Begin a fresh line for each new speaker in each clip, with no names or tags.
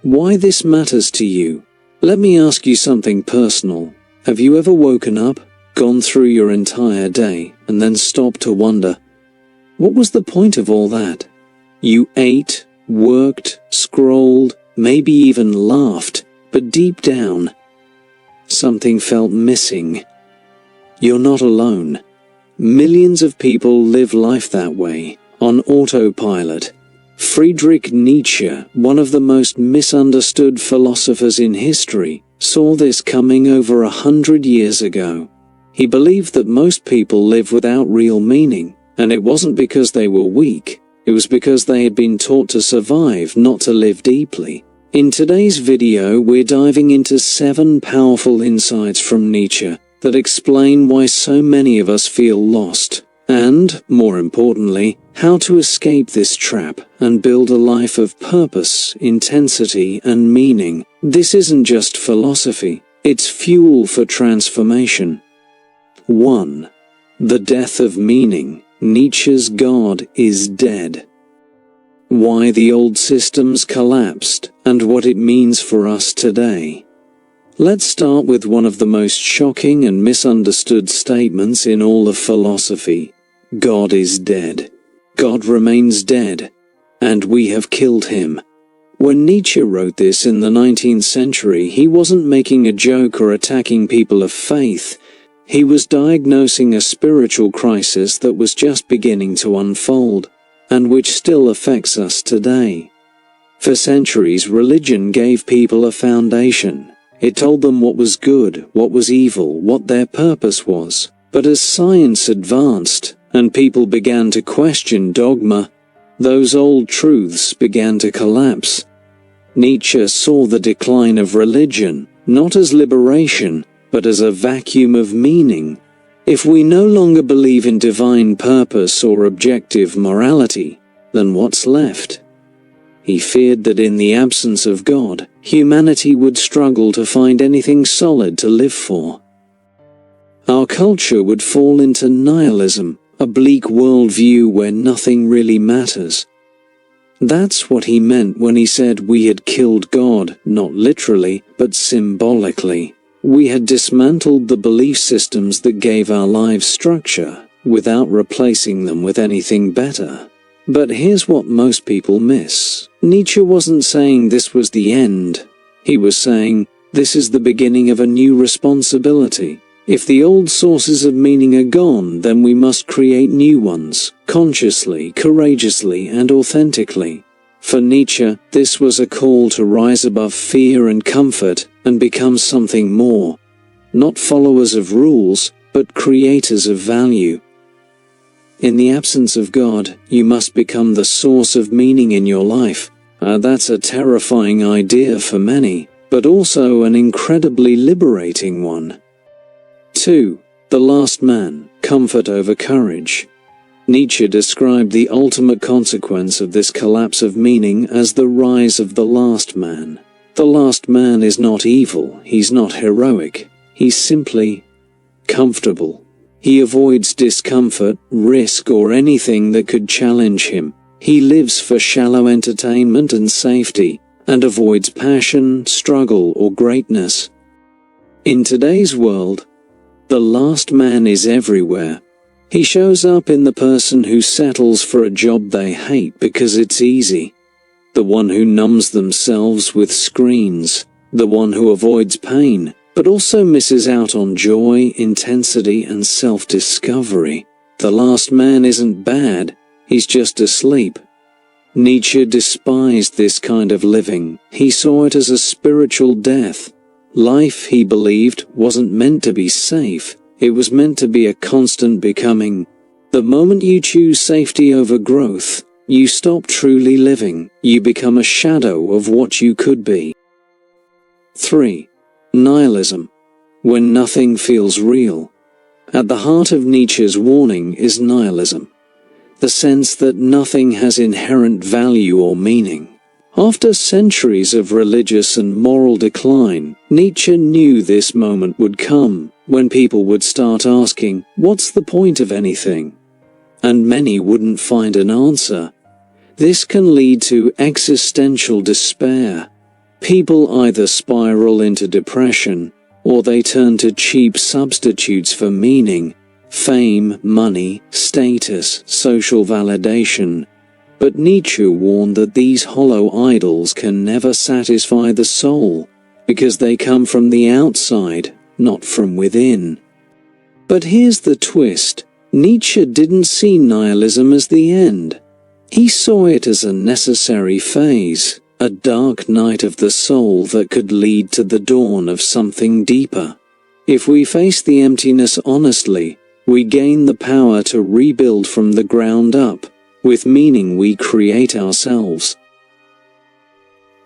why this matters to you. Let me ask you something personal. Have you ever woken up, gone through your entire day, and then stopped to wonder, what was the point of all that? You ate, worked, scrolled, maybe even laughed, but deep down, something felt missing. You're not alone. Millions of people live life that way, on autopilot. Friedrich Nietzsche, one of the most misunderstood philosophers in history, saw this coming over 100 years ago. He believed that most people live without real meaning, and it wasn't because they were weak, it was because they had been taught to survive, not to live deeply. In today's video, we're diving into 7 powerful insights from Nietzsche that explain why so many of us feel lost, and, more importantly, how to escape this trap and build a life of purpose, intensity, and meaning. This isn't just philosophy, it's fuel for transformation. 1. The death of meaning. Nietzsche's God is dead. Why the old systems collapsed, and what it means for us today. Let's start with one of the most shocking and misunderstood statements in all of philosophy. God is dead. God remains dead, and we have killed him. When Nietzsche wrote this in the 19th century, he wasn't making a joke or attacking people of faith. He was diagnosing a spiritual crisis that was just beginning to unfold, and which still affects us today. For centuries, religion gave people a foundation. It told them what was good, what was evil, what their purpose was. But as science advanced, and people began to question dogma, those old truths began to collapse. Nietzsche saw the decline of religion, not as liberation, but as a vacuum of meaning. If we no longer believe in divine purpose or objective morality, then what's left? He feared that in the absence of God, humanity would struggle to find anything solid to live for. Our culture would fall into nihilism, a bleak worldview where nothing really matters. That's what he meant when he said we had killed God, not literally, but symbolically. We had dismantled the belief systems that gave our lives structure, without replacing them with anything better. But here's what most people miss. Nietzsche wasn't saying this was the end. He was saying, this is the beginning of a new responsibility. If the old sources of meaning are gone, then we must create new ones, consciously, courageously, and authentically. For Nietzsche, this was a call to rise above fear and comfort and become something more. Not followers of rules, but creators of value. In the absence of God, you must become the source of meaning in your life. That's a terrifying idea for many, but also an incredibly liberating one. 2. The last man, comfort over courage. Nietzsche described the ultimate consequence of this collapse of meaning as the rise of the last man. The last man is not evil, he's not heroic, he's simply comfortable. He avoids discomfort, risk, or anything that could challenge him. He lives for shallow entertainment and safety, and avoids passion, struggle, or greatness. In today's world, the last man is everywhere. He shows up in the person who settles for a job they hate because it's easy. The one who numbs themselves with screens. The one who avoids pain, but also misses out on joy, intensity, and self-discovery. The last man isn't bad, he's just asleep. Nietzsche despised this kind of living. He saw it as a spiritual death. Life, he believed, wasn't meant to be safe. It was meant to be a constant becoming. The moment you choose safety over growth, you stop truly living. You become a shadow of what you could be. 3. Nihilism. When nothing feels real. At the heart of Nietzsche's warning is nihilism. The sense that nothing has inherent value or meaning. After centuries of religious and moral decline, Nietzsche knew this moment would come, when people would start asking, what's the point of anything? And many wouldn't find an answer. This can lead to existential despair. People either spiral into depression, or they turn to cheap substitutes for meaning, fame, money, status, social validation. But Nietzsche warned that these hollow idols can never satisfy the soul, because they come from the outside, not from within. But here's the twist. Nietzsche didn't see nihilism as the end. He saw it as a necessary phase, a dark night of the soul that could lead to the dawn of something deeper. If we face the emptiness honestly, we gain the power to rebuild from the ground up. With meaning we create ourselves.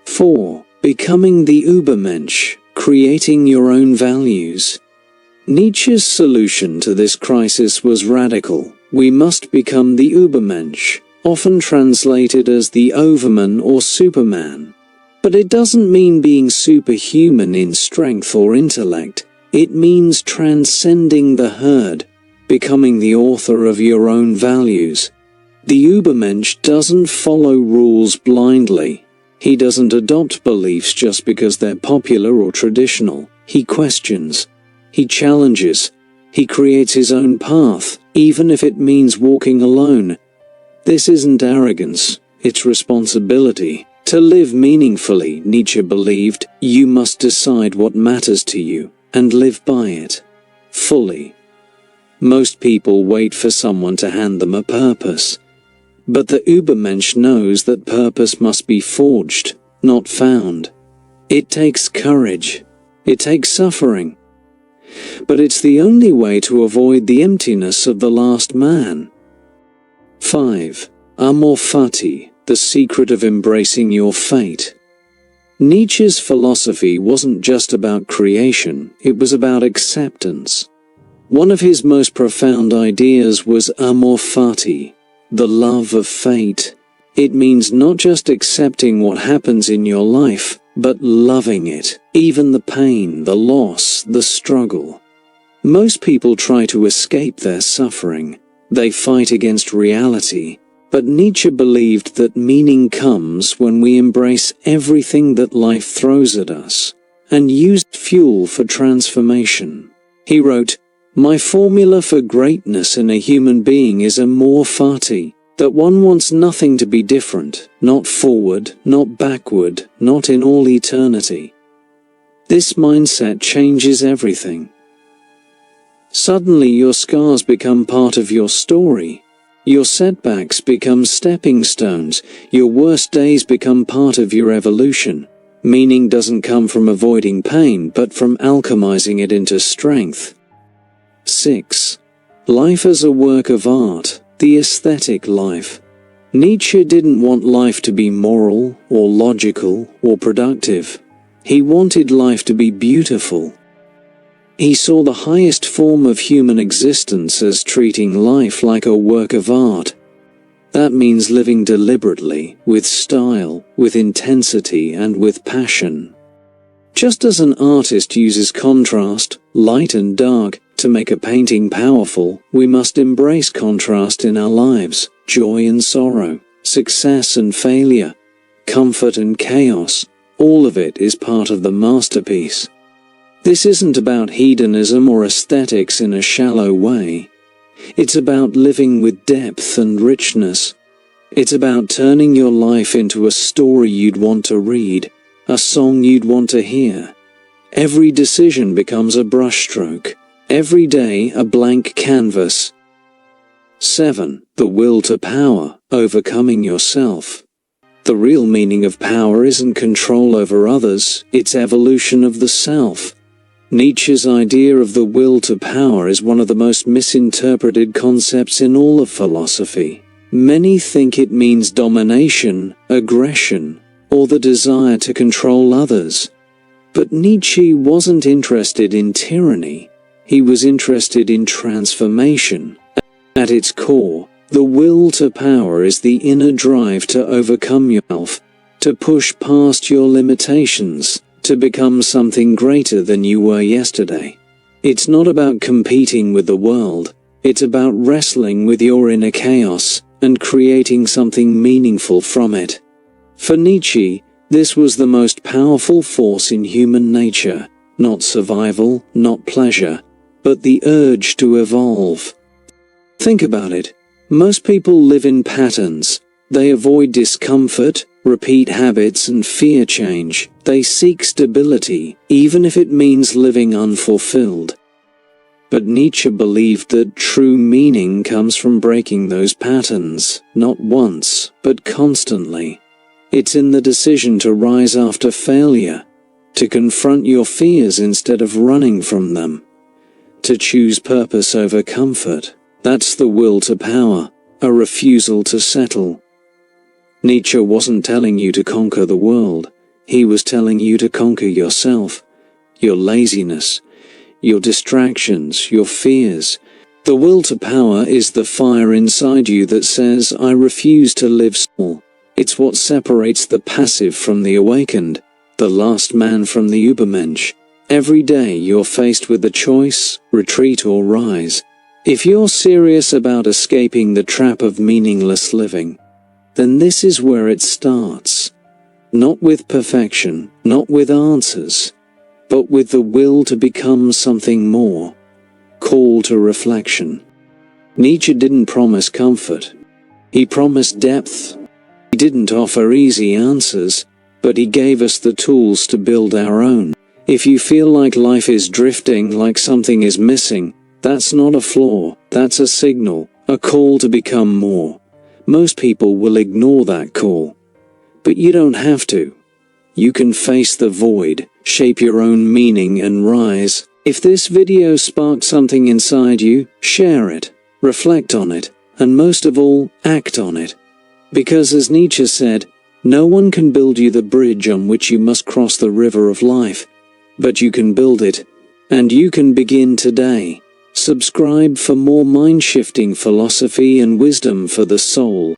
4. Becoming the Übermensch, creating your own values. Nietzsche's solution to this crisis was radical. We must become the Übermensch, often translated as the Overman or Superman. But it doesn't mean being superhuman in strength or intellect. It means transcending the herd, becoming the author of your own values. The Übermensch doesn't follow rules blindly. He doesn't adopt beliefs just because they're popular or traditional. He questions. He challenges. He creates his own path, even if it means walking alone. This isn't arrogance, it's responsibility. To live meaningfully, Nietzsche believed, you must decide what matters to you, and live by it. Fully. Most people wait for someone to hand them a purpose. But the Übermensch knows that purpose must be forged, not found. It takes courage. It takes suffering. But it's the only way to avoid the emptiness of the last man. 5. Amor Fati, the secret of embracing your fate. Nietzsche's philosophy wasn't just about creation, it was about acceptance. One of his most profound ideas was Amor Fati, the love of fate. It means not just accepting what happens in your life, but loving it, even the pain, the loss, the struggle. Most people try to escape their suffering. They fight against reality. But Nietzsche believed that meaning comes when we embrace everything that life throws at us, and use fuel for transformation. He wrote, "My formula for greatness in a human being is Amor Fati, that one wants nothing to be different, not forward, not backward, not in all eternity." This mindset changes everything. Suddenly your scars become part of your story. Your setbacks become stepping stones. Your worst days become part of your evolution. Meaning doesn't come from avoiding pain, but from alchemizing it into strength. 6. Life as a work of art, the aesthetic life. Nietzsche didn't want life to be moral, or logical, or productive. He wanted life to be beautiful. He saw the highest form of human existence as treating life like a work of art. That means living deliberately, with style, with intensity, and with passion. Just as an artist uses contrast, light and dark, to make a painting powerful, we must embrace contrast in our lives, joy and sorrow, success and failure, comfort and chaos. All of it is part of the masterpiece. This isn't about hedonism or aesthetics in a shallow way. It's about living with depth and richness. It's about turning your life into a story you'd want to read, a song you'd want to hear. Every decision becomes a brushstroke. Every day a blank canvas. 7. The will to power, overcoming yourself. The real meaning of power isn't control over others, it's evolution of the self. Nietzsche's idea of the will to power is one of the most misinterpreted concepts in all of philosophy. Many think it means domination, aggression, or the desire to control others. But Nietzsche wasn't interested in tyranny. He was interested in transformation. At its core, the will to power is the inner drive to overcome yourself, to push past your limitations, to become something greater than you were yesterday. It's not about competing with the world, it's about wrestling with your inner chaos, and creating something meaningful from it. For Nietzsche, This was the most powerful force in human nature, not survival, not pleasure, but the urge to evolve. Think about it. Most people live in patterns. They avoid discomfort, repeat habits, and fear change. They seek stability, even if it means living unfulfilled. But Nietzsche believed that true meaning comes from breaking those patterns, not once, but constantly. It's in the decision to rise after failure, to confront your fears instead of running from them, to choose purpose over comfort. That's the will to power, a refusal to settle. Nietzsche wasn't telling you to conquer the world. He was telling you to conquer yourself, your laziness, your distractions, your fears. The will to power is the fire inside you that says, I refuse to live small. It's what separates the passive from the awakened, the last man from the Übermensch. Every day you're faced with the choice, retreat or rise. If you're serious about escaping the trap of meaningless living, then this is where it starts. Not with perfection, not with answers, but with the will to become something more. Call to reflection. Nietzsche didn't promise comfort. He promised depth. He didn't offer easy answers, but he gave us the tools to build our own. If you feel like life is drifting, like something is missing, that's not a flaw, that's a signal, a call to become more. Most people will ignore that call. But you don't have to. You can face the void, shape your own meaning and rise. If this video sparked something inside you, share it, reflect on it, and most of all, act on it. Because as Nietzsche said, no one can build you the bridge on which you must cross the river of life, but you can build it, and you can begin today. Subscribe for more mind-shifting philosophy and wisdom for the soul.